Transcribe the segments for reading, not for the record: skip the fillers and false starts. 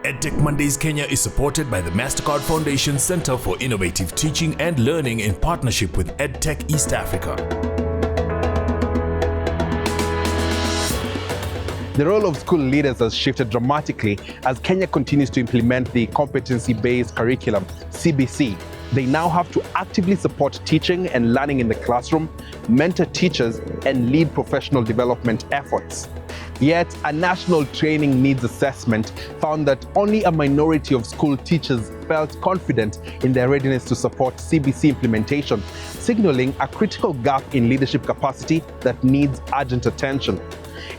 EdTech Mondays Kenya is supported by the MasterCard Foundation Center for Innovative Teaching and Learning in partnership with EdTech East Africa. The role of school leaders has shifted dramatically as Kenya continues to implement the Competency-Based Curriculum, CBC. They now have to actively support teaching and learning in the classroom, mentor teachers, and lead professional development efforts. Yet, a national training needs assessment found that only a minority of school teachers felt confident in their readiness to support CBC implementation, signaling a critical gap in leadership capacity that needs urgent attention.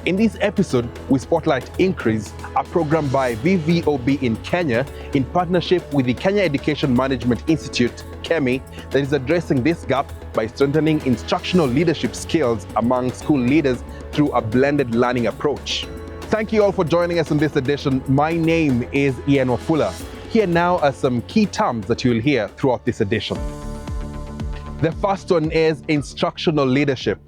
In this episode, we spotlight Increase, a program by VVOB in Kenya in partnership with the Kenya Education Management Institute, KEMI, that is addressing this gap by strengthening instructional leadership skills among school leaders through a blended learning approach. Thank you all for joining us in this edition. My name is Ian Wafula. Here now are some key terms that you'll hear throughout this edition. The first one is instructional leadership.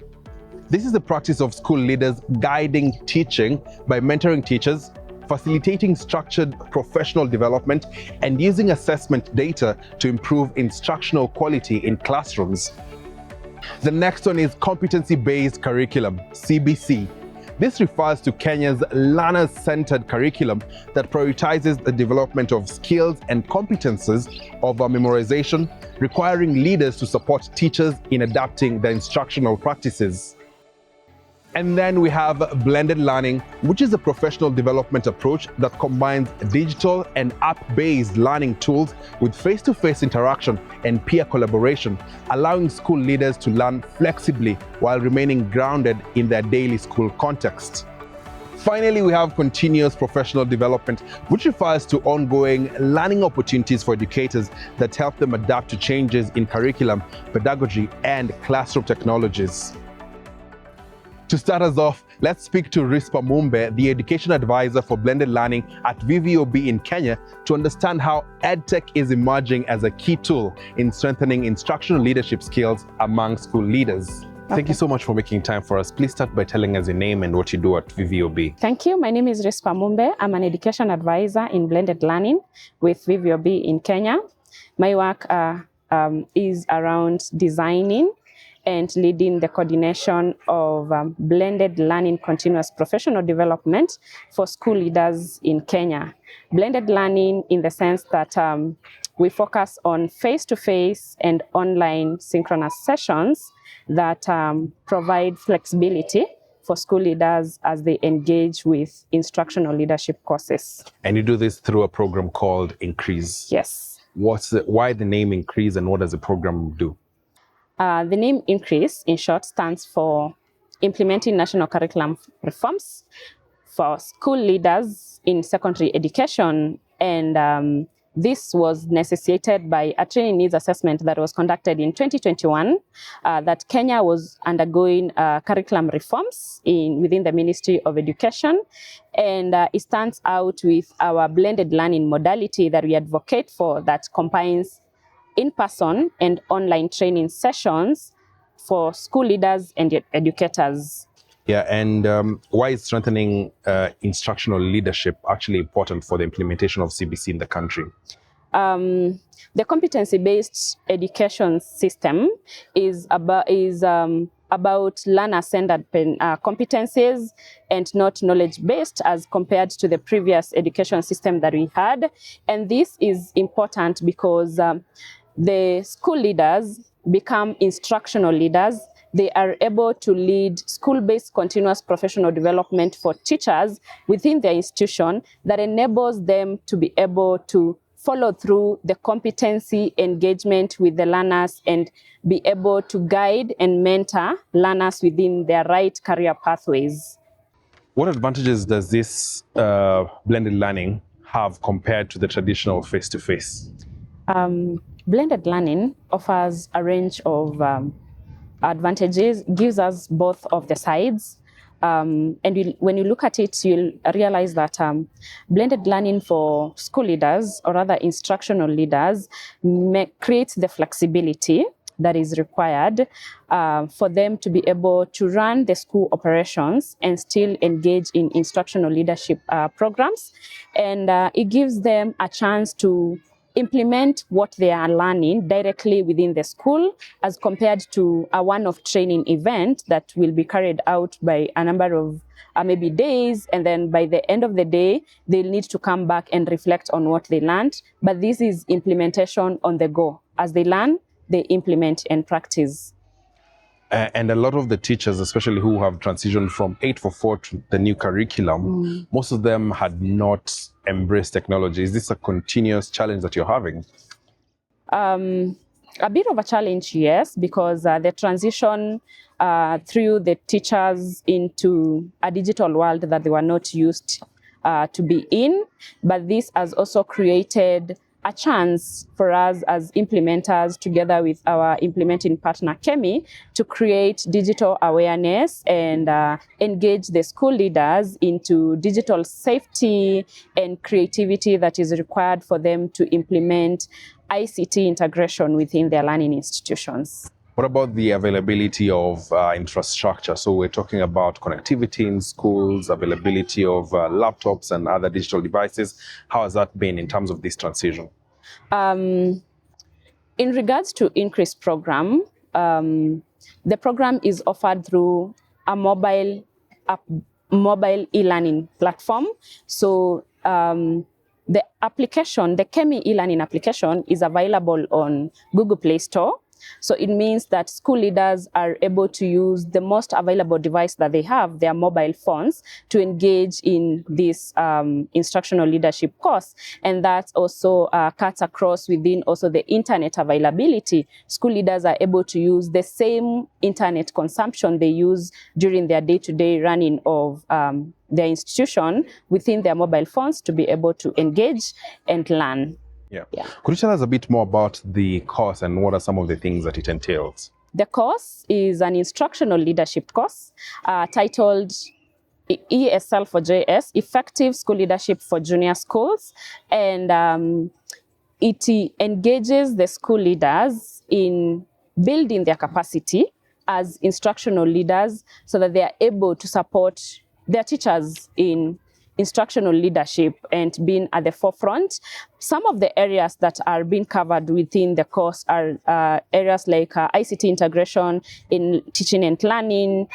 This is the practice of school leaders guiding teaching by mentoring teachers, facilitating structured professional development, and using assessment data to improve instructional quality in classrooms. The next one is Competency-Based Curriculum, CBC. This refers to Kenya's learner-centered curriculum that prioritizes the development of skills and competences of memorization, requiring leaders to support teachers in adapting their instructional practices. And then we have blended learning, which is a professional development approach that combines digital and app-based learning tools with face-to-face interaction and peer collaboration, allowing school leaders to learn flexibly while remaining grounded in their daily school context. Finally, we have continuous professional development, which refers to ongoing learning opportunities for educators that help them adapt to changes in curriculum, pedagogy, and classroom technologies. To start us off, let's speak to Rispa Mumbe, the Education Advisor for Blended Learning at VVOB in Kenya, to understand how EdTech is emerging as a key tool in strengthening instructional leadership skills among school leaders. Okay. Thank you so much for making time for us. Please start by telling us your name and what you do at VVOB. Thank you. My name is Rispa Mumbe. I'm an Education Advisor in Blended Learning with VVOB in Kenya. My work is around designing and leading the coordination of blended learning continuous professional development for school leaders in Kenya. Blended learning in the sense that we focus on face-to-face and online synchronous sessions that provide flexibility for school leaders as they engage with instructional leadership courses. And you do this through a program called Increase. Yes. Why the name Increase and what does the program do? The name Increase, in short, stands for Implementing National Curriculum Reforms for School Leaders in Secondary Education. And this was necessitated by a training needs assessment that was conducted in 2021, that Kenya was undergoing curriculum reforms within the Ministry of Education. And it stands out with our blended learning modality that we advocate for that combines in-person and online training sessions for school leaders and educators. Yeah, and why is strengthening instructional leadership actually important for the implementation of CBC in the country? The competency-based education system is about learner-centered competencies and not knowledge-based as compared to the previous education system that we had. And this is important because the school leaders become instructional leaders. They are able to lead school-based continuous professional development for teachers within their institution that enables them to be able to follow through the competency engagement with the learners and be able to guide and mentor learners within their right career pathways. What advantages does this blended learning have compared to the traditional face-to-face? Blended learning offers a range of advantages, gives us both of the sides. And when you look at it, you'll realize that blended learning for school leaders, or rather instructional leaders, creates the flexibility that is required for them to be able to run the school operations and still engage in instructional leadership programs. And it gives them a chance to implement what they are learning directly within the school, as compared to a one-off training event that will be carried out by a number of maybe days, and then by the end of the day, they'll need to come back and reflect on what they learned. But this is implementation on the go. As they learn, they implement and practice. And a lot of the teachers, especially who have transitioned from 844 to the new curriculum, most of them had not embraced technology. Is this a continuous challenge that you're having? A bit of a challenge, yes, because the transition through the teachers into a digital world that they were not used to be in. But this has also created a chance for us as implementers, together with our implementing partner KEMI, to create digital awareness and engage the school leaders into digital safety and creativity that is required for them to implement ICT integration within their learning institutions. What about the availability of infrastructure? So we're talking about connectivity in schools, availability of laptops and other digital devices. How has that been in terms of this transition? In regards to Increase program, the program is offered through a mobile e-learning platform. So the application, the KEMI e-learning application, is available on Google Play Store. So it means that school leaders are able to use the most available device that they have, their mobile phones, to engage in this instructional leadership course. And that also cuts across within also the internet availability. School leaders are able to use the same internet consumption they use during their day-to-day running of their institution within their mobile phones to be able to engage and learn. Yeah. Could you tell us a bit more about the course and what are some of the things that it entails? The course is an instructional leadership course titled ESL for JS, Effective School Leadership for Junior Schools. And it engages the school leaders in building their capacity as instructional leaders so that they are able to support their teachers in instructional leadership and being at the forefront. Some of the areas that are being covered within the course are areas like ICT integration in teaching and learning.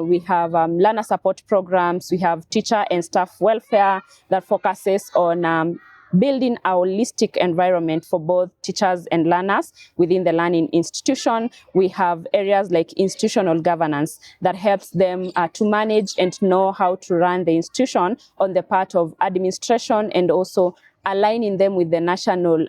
We have learner support programs. We have teacher and staff welfare that focuses on building a holistic environment for both teachers and learners within the learning institution. We have areas like institutional governance that helps them to manage and know how to run the institution on the part of administration, and also aligning them with the national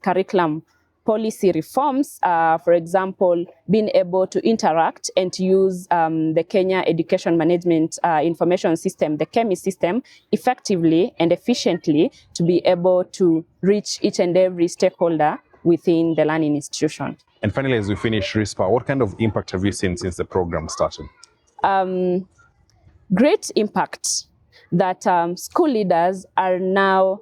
curriculum policy reforms. For example, being able to interact and to use the Kenya Education Management Information System, the KEMI system, effectively and efficiently to be able to reach each and every stakeholder within the learning institution. And finally, as we finish, Rispa, what kind of impact have you seen since the program started? Great impact that school leaders are now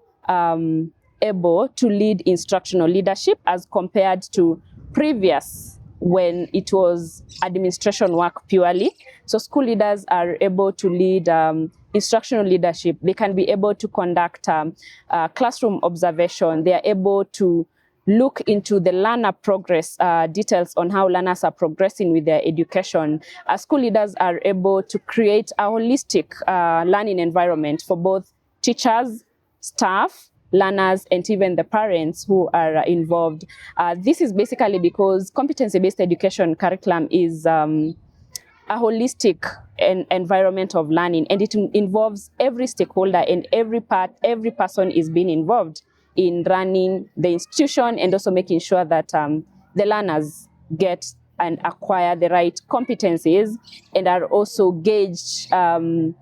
able to lead instructional leadership as compared to previous, when it was administration work purely. So school leaders are able to lead instructional leadership. They can be able to conduct classroom observation. They are able to look into the learner progress details on how learners are progressing with their education. School leaders are able to create a holistic learning environment for both teachers, staff, learners, and even the parents who are involved. This is basically because competency-based education curriculum is a holistic environment of learning, and it involves every stakeholder and every person is being involved in running the institution, and also making sure that the learners get and acquire the right competencies and are also gauged and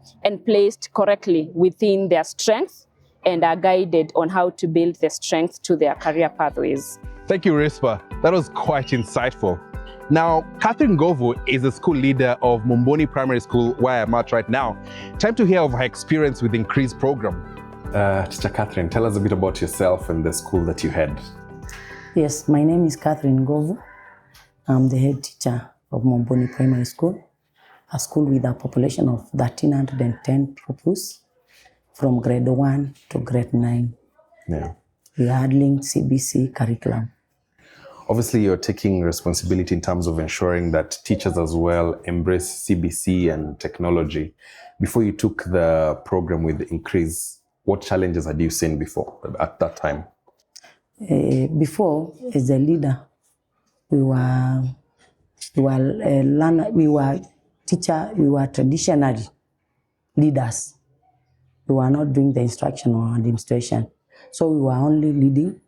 placed correctly within their strengths, and are guided on how to build the strength to their career pathways. Thank you, Rispa. That was quite insightful. Now, Catherine Ngovu is a school leader of Mumboni Primary School, where I'm at right now. Time to hear of her experience with Increase program. Teacher Catherine, tell us a bit about yourself and the school that you head. Yes, my name is Catherine Ngovu. I'm the head teacher of Momboni Primary School, a school with a population of 1,310 pupils from grade 1 to grade 9. Yeah. We are handling CBC curriculum. Obviously, you're taking responsibility in terms of ensuring that teachers as well embrace CBC and technology. Before you took the program with Increase, what challenges had you seen before at that time? Before, as a leader, we were traditionally leaders. We were not doing the instruction or administration. So we were only leading.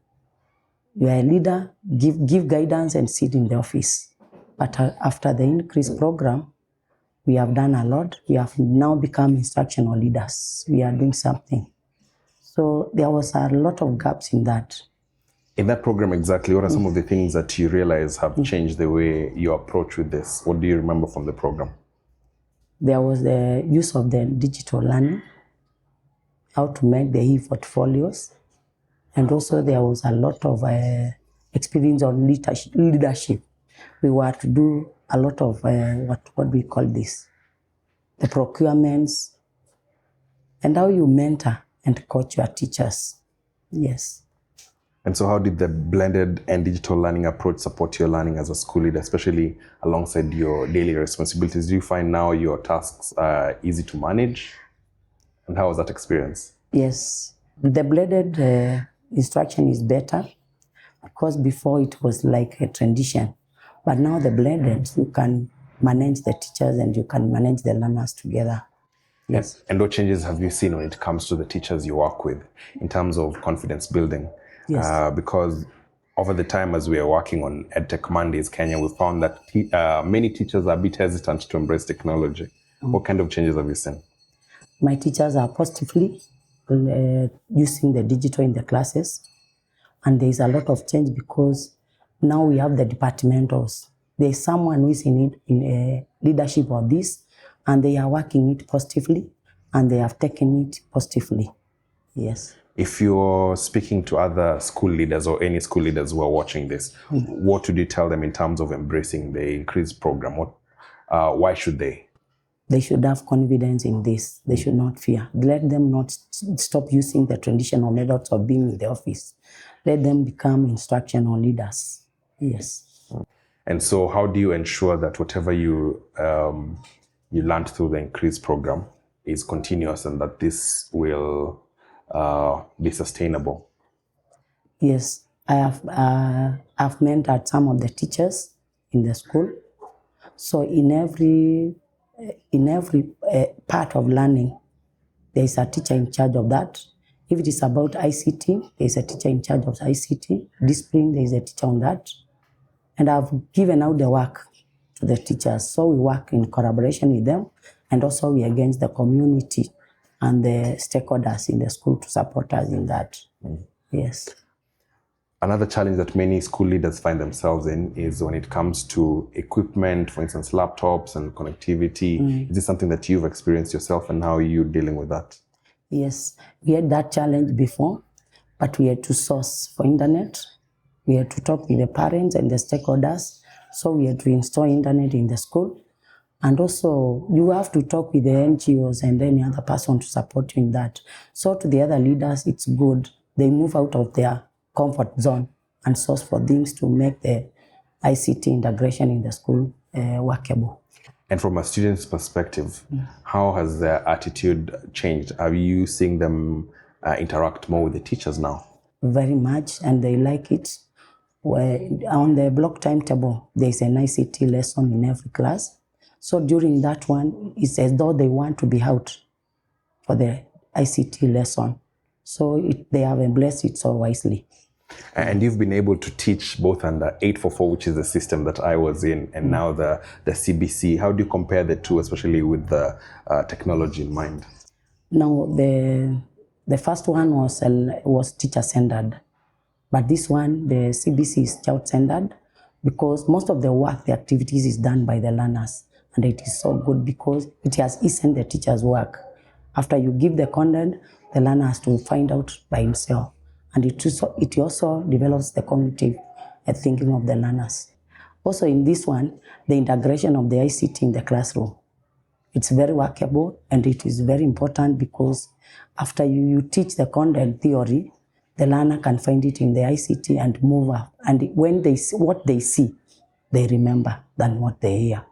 You are a leader, give guidance and sit in the office. But after the Increase program, we have done a lot. We have now become instructional leaders. We are doing something. So there was a lot of gaps in that. In that program exactly, what are some of the things that you realize have changed the way you approach with this? What do you remember from the program? There was the use of the digital learning, how to make the e-portfolios, and also there was a lot of experience on leadership. We were to do a lot of what we call this, the procurements, and how you mentor and coach your teachers. Yes. And so how did the blended and digital learning approach support your learning as a school leader, especially alongside your daily responsibilities? Do you find now your tasks are easy to manage? And how was that experience? Yes. The blended instruction is better because before it was like a transition. But now the blended, you can manage the teachers and you can manage the learners together. Yes. And what changes have you seen when it comes to the teachers you work with in terms of confidence building? Yes. Because over the time as we are working on EdTech Mondays Kenya, we found that many teachers are a bit hesitant to embrace technology. What kind of changes have you seen? My teachers are positively using the digital in the classes. And there is a lot of change because now we have the departmentals. There is someone who is in leadership of this, and they are working it positively, and they have taken it positively. Yes. If you're speaking to other school leaders or any school leaders who are watching this, what would you tell them in terms of embracing the Increase program? Why should they? They should have confidence in this. They should not fear. Let them not stop using the traditional methods of being in the office. Let them become instructional leaders. Yes. And so how do you ensure that whatever you learned through the Increase program is continuous and that this will be sustainable? Yes, I've mentored some of the teachers in the school. So in every part of learning, there is a teacher in charge of that. If it is about ICT, there is a teacher in charge of ICT. Discipline, there is a teacher on that. And I've given out the work to the teachers. So we work in collaboration with them, and also we engage the community and the stakeholders in the school to support us in that. Yes. Another challenge that many school leaders find themselves in is when it comes to equipment, for instance, laptops and connectivity. Is this something that you've experienced yourself, and how are you dealing with that? Yes, we had that challenge before, but we had to source for internet. We had to talk with the parents and the stakeholders. So we had to install internet in the school. And also, you have to talk with the NGOs and any other person to support you in that. So to the other leaders, it's good. They move out of their comfort zone and source for things to make the ICT integration in the school workable. And from a student's perspective, how has their attitude changed? Are you seeing them interact more with the teachers now? Very much, and they like it. On the block timetable, there's an ICT lesson in every class. So during that one, it's as though they want to be out for the ICT lesson. So they have embraced it so wisely. And you've been able to teach both under 844, which is the system that I was in, and now the CBC. How do you compare the two, especially with the technology in mind? Now, the first one was teacher-centered. But this one, the CBC, is child-centered because most of the work, the activities is done by the learners. And it is so good because it has eased the teacher's work. After you give the content, the learner has to find out by himself. And it also develops the cognitive thinking of the learners. Also in this one, the integration of the ICT in the classroom. It's very workable and it is very important because after you teach the content theory, the learner can find it in the ICT and move up. And when they see what they see, they remember than what they hear.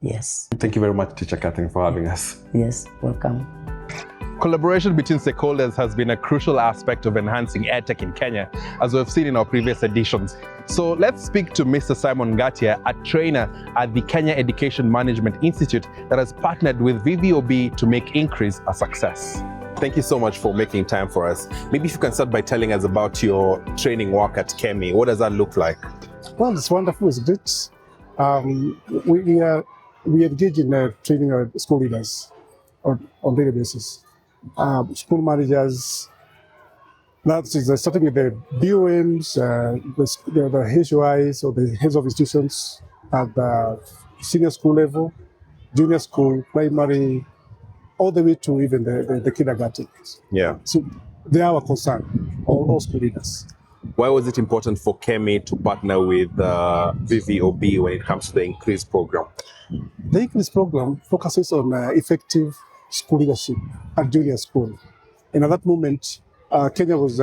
Yes. Thank you very much, Teacher Catherine, for having us. Yes, welcome. Collaboration between stakeholders has been a crucial aspect of enhancing EdTech in Kenya, as we've seen in our previous editions. So let's speak to Mr. Simon Ngatia, a trainer at the Kenya Education Management Institute that has partnered with VVOB to make Increase a success. Thank you so much for making time for us. Maybe if you can start by telling us about your training work at KEMI. What does that look like? Well, it's wonderful, it's great. We engage in training our school leaders on daily basis. School managers, that's starting with the BOMs, the HOIs or the heads of institutions at the senior school level, junior school, primary, all the way to even the kindergarten. Yeah. So they are our concern, all school leaders. Why was it important for KEMI to partner with VVOB when it comes to the Increase program? The Increase program focuses on effective school leadership at junior school. And at that moment, Kenya was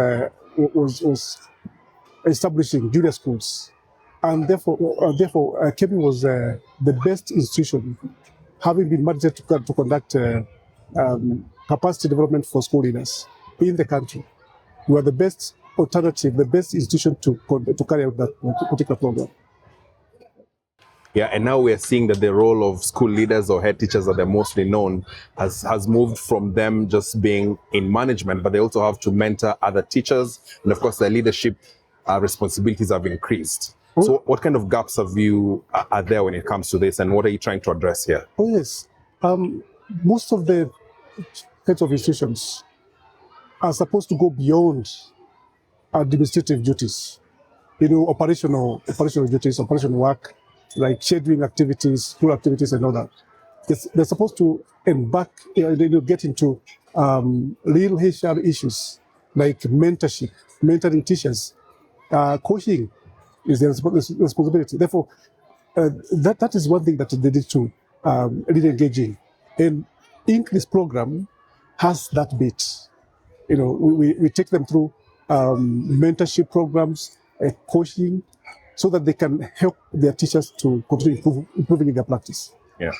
establishing junior schools. And therefore KEMI was the best institution, having been mandated to conduct capacity development for school leaders in the country. We are the best alternative, the best institution to carry out that particular program. Yeah, and now we are seeing that the role of school leaders or head teachers that they're mostly known has moved from them just being in management, but they also have to mentor other teachers. And of course, their leadership responsibilities have increased. So what kind of gaps are there when it comes to this, and what are you trying to address here? Oh, yes. Most of the heads of institutions are supposed to go beyond administrative duties, operational duties, operational work, like scheduling activities, school activities, and all that. They're supposed to embark, get into real HR issues like mentorship, mentoring teachers, coaching is their responsibility. Therefore, that is one thing that they need to really engage in. And Increase program has that bit. We take them through mentorship programs, coaching, so that they can help their teachers to continue improving in their practice. Yeah.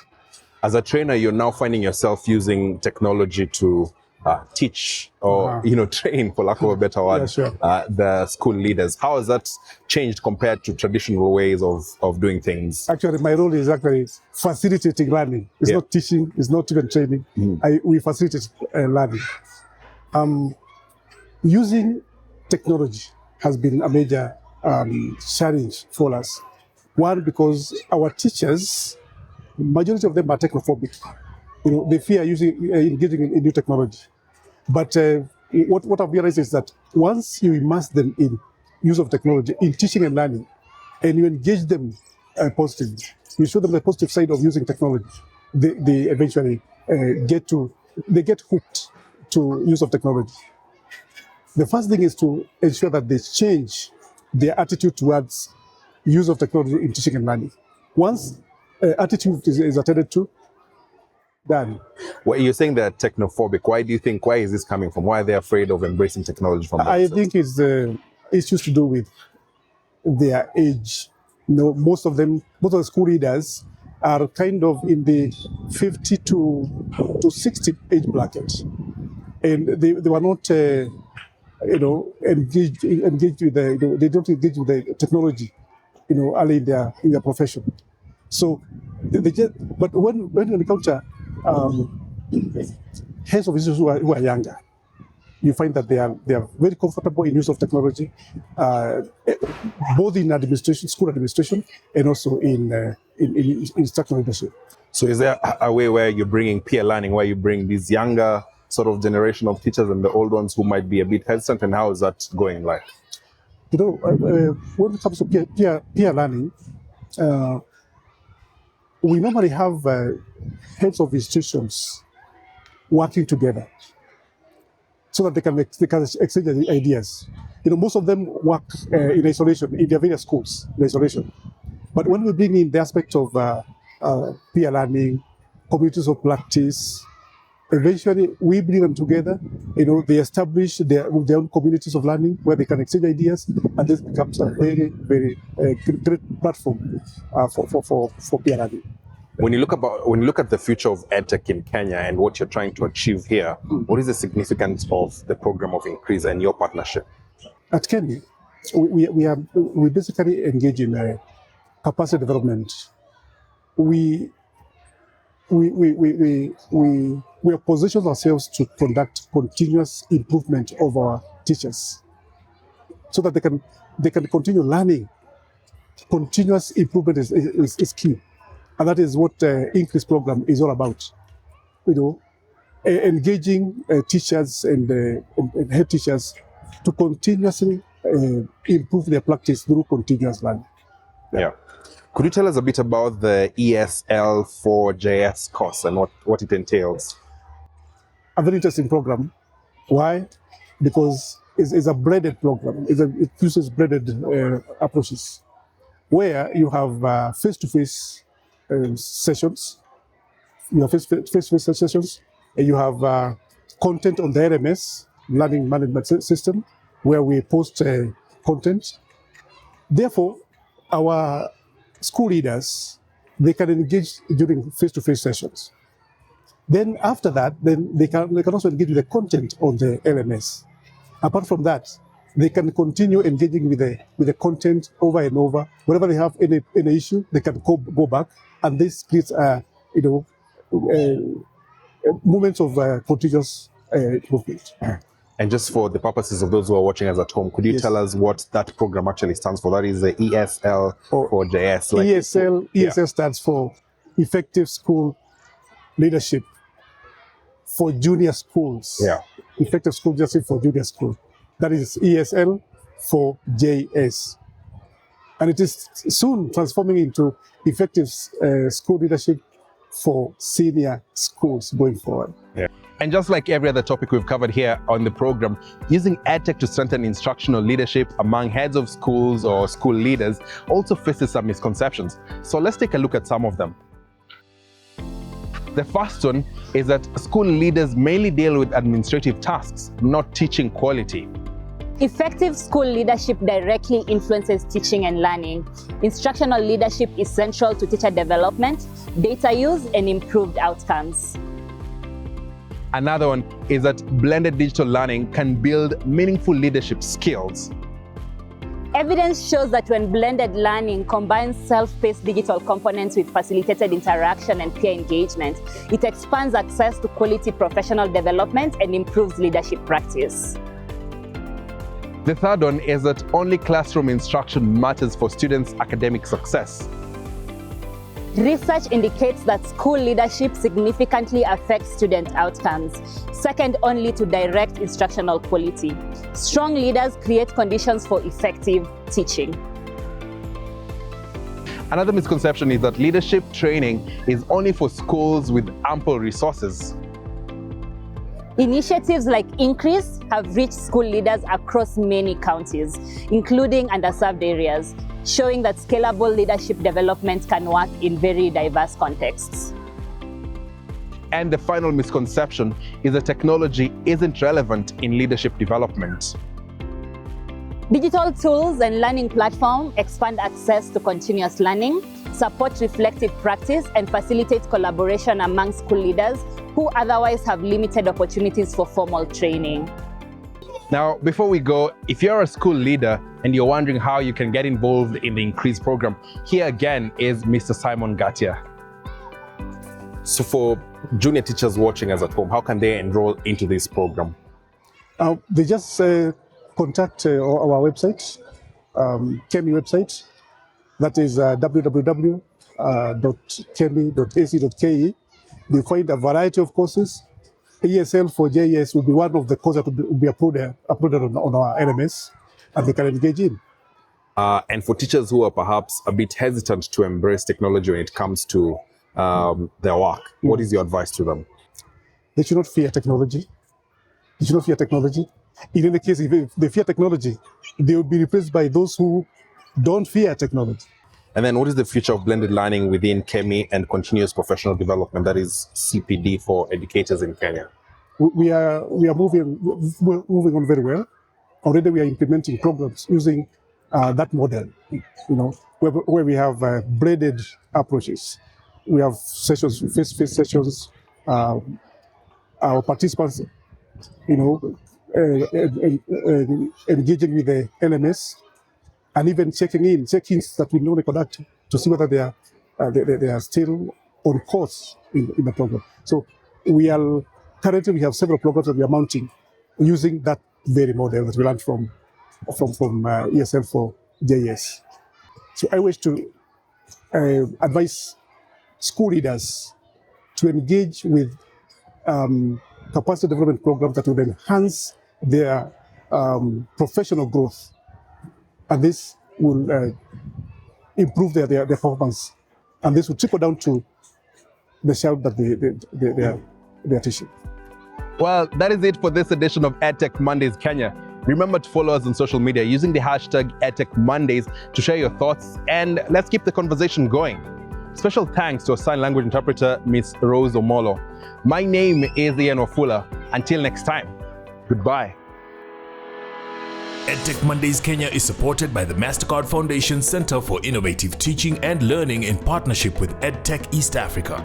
As a trainer, you're now finding yourself using technology to teach or train, for lack of a better word, Yeah, sure. The school leaders. How has that changed compared to traditional ways of doing things? Actually, my role is actually facilitating learning. It's not teaching, it's not even training. We facilitate learning. Using technology has been a major challenge for us. One, because our teachers, majority of them are technophobic. They fear engaging in new technology. But what I've realized is that once you immerse them in use of technology, in teaching and learning, and you engage them positively, you show them the positive side of using technology, they eventually get hooked to use of technology. The first thing is to ensure that they change their attitude towards use of technology in teaching and learning. Once attitude is attended to, done. Well, you're saying they're technophobic. Why is this coming from? Why are they afraid of embracing technology from I themselves? think it's issues to do with their age. Most of the school leaders are kind of in the 50 to 60 age bracket. And they were not engaged with they don't engage with the technology, early in their profession. So but when we encounter heads of institutions who are younger, you find that they are very comfortable in use of technology, both in administration, school administration, and also in instructional leadership. So is there a way where you're bringing peer learning, where you bring these younger sort of generation of teachers and the old ones who might be a bit hesitant, and how is that going like? When it comes to peer learning, we normally have heads of institutions working together so that they can exchange ideas. Most of them work in isolation in their various schools in isolation. But when we bring in the aspect of peer learning, communities of practice, eventually we bring them together. They establish their own communities of learning where they can exchange ideas, and this becomes a very, very great platform for peer learning. When you look at the future of EdTech in Kenya and what you're trying to achieve here, what is the significance of the program of Increase and your partnership? At KEMI, we basically engage in capacity development. We have positioned ourselves to conduct continuous improvement of our teachers, so that they can continue learning. Continuous improvement is key, and that is what Increase program is all about. Engaging teachers and head teachers to continuously improve their practice through continuous learning. Yeah. Could you tell us a bit about the ESL for JS course and what it entails? A very interesting program. Why? Because it's a blended program. It uses blended approaches, where you have face-to-face sessions. You have face-to-face sessions, and you have content on the LMS, Learning Management System, where we post content. Therefore, our school leaders, they can engage during face-to-face sessions. Then after that, they can also engage with the content on the LMS. Apart from that, they can continue engaging with the content over and over. Whenever they have any issue, they can go back, and this creates moments of continuous improvement. And just for the purposes of those who are watching us at home, could you tell us what that program actually stands for? That is the ESL for JS. ESL stands for Effective School Leadership for Junior Schools. Yeah. Effective School Leadership for Junior Schools. That is ESL for JS. And it is soon transforming into Effective School Leadership for Senior Schools going forward. Yeah. And just like every other topic we've covered here on the program, using EdTech to strengthen instructional leadership among heads of schools or school leaders also faces some misconceptions. So let's take a look at some of them. The first one is that school leaders mainly deal with administrative tasks, not teaching quality. Effective school leadership directly influences teaching and learning. Instructional leadership is central to teacher development, data use, and improved outcomes. Another one is that blended digital learning can build meaningful leadership skills. Evidence shows that when blended learning combines self-paced digital components with facilitated interaction and peer engagement, it expands access to quality professional development and improves leadership practice. The third one is that only classroom instruction matters for students' academic success. Research indicates that school leadership significantly affects student outcomes, second only to direct instructional quality. Strong leaders create conditions for effective teaching. Another misconception is that leadership training is only for schools with ample resources. Initiatives like Increase have reached school leaders across many counties, including underserved areas, showing that scalable leadership development can work in very diverse contexts. And the final misconception is that technology isn't relevant in leadership development. Digital tools and learning platforms expand access to continuous learning, support reflective practice, and facilitate collaboration among school leaders who otherwise have limited opportunities for formal training. Now, before we go, if you're a school leader and you're wondering how you can get involved in the Increase program, here again is Mr. Simon Gatia. So for junior teachers watching us at home, how can they enroll into this program? They just contact our website, KEMI website. That is www.kemi.ac.ke. They find a variety of courses. ESL for JS will be one of the courses that will be uploaded on our LMS, and they can engage in. And for teachers who are perhaps a bit hesitant to embrace technology when it comes to their work, what is your advice to them? They should not fear technology. They should not fear technology. In any case, if they fear technology, they will be replaced by those who don't fear technology. And then what is the future of blended learning within KEMI and continuous professional development, that is CPD for educators in Kenya? We are moving on very well. Already we are implementing programs using that model, where we have braided approaches. We have sessions, face-to-face sessions. Our participants, engaging with the LMS, and even check-ins that we normally conduct to see whether they are still on course in the program. So currently we have several programs that we are mounting using that very model that we learned from ESL for JS. So I wish to advise school leaders to engage with capacity development programs that will enhance their professional growth, and this will improve their performance, and this will trickle down to the child that they are teaching. Well, that is it for this edition of EdTech Mondays Kenya. Remember to follow us on social media using the hashtag EdTech Mondays to share your thoughts, and let's keep the conversation going. Special thanks to our sign language interpreter, Miss Rose Omolo. My name is Ian Wafula. Until next time, goodbye. EdTech Mondays Kenya is supported by the MasterCard Foundation Center for Innovative Teaching and Learning in partnership with EdTech East Africa.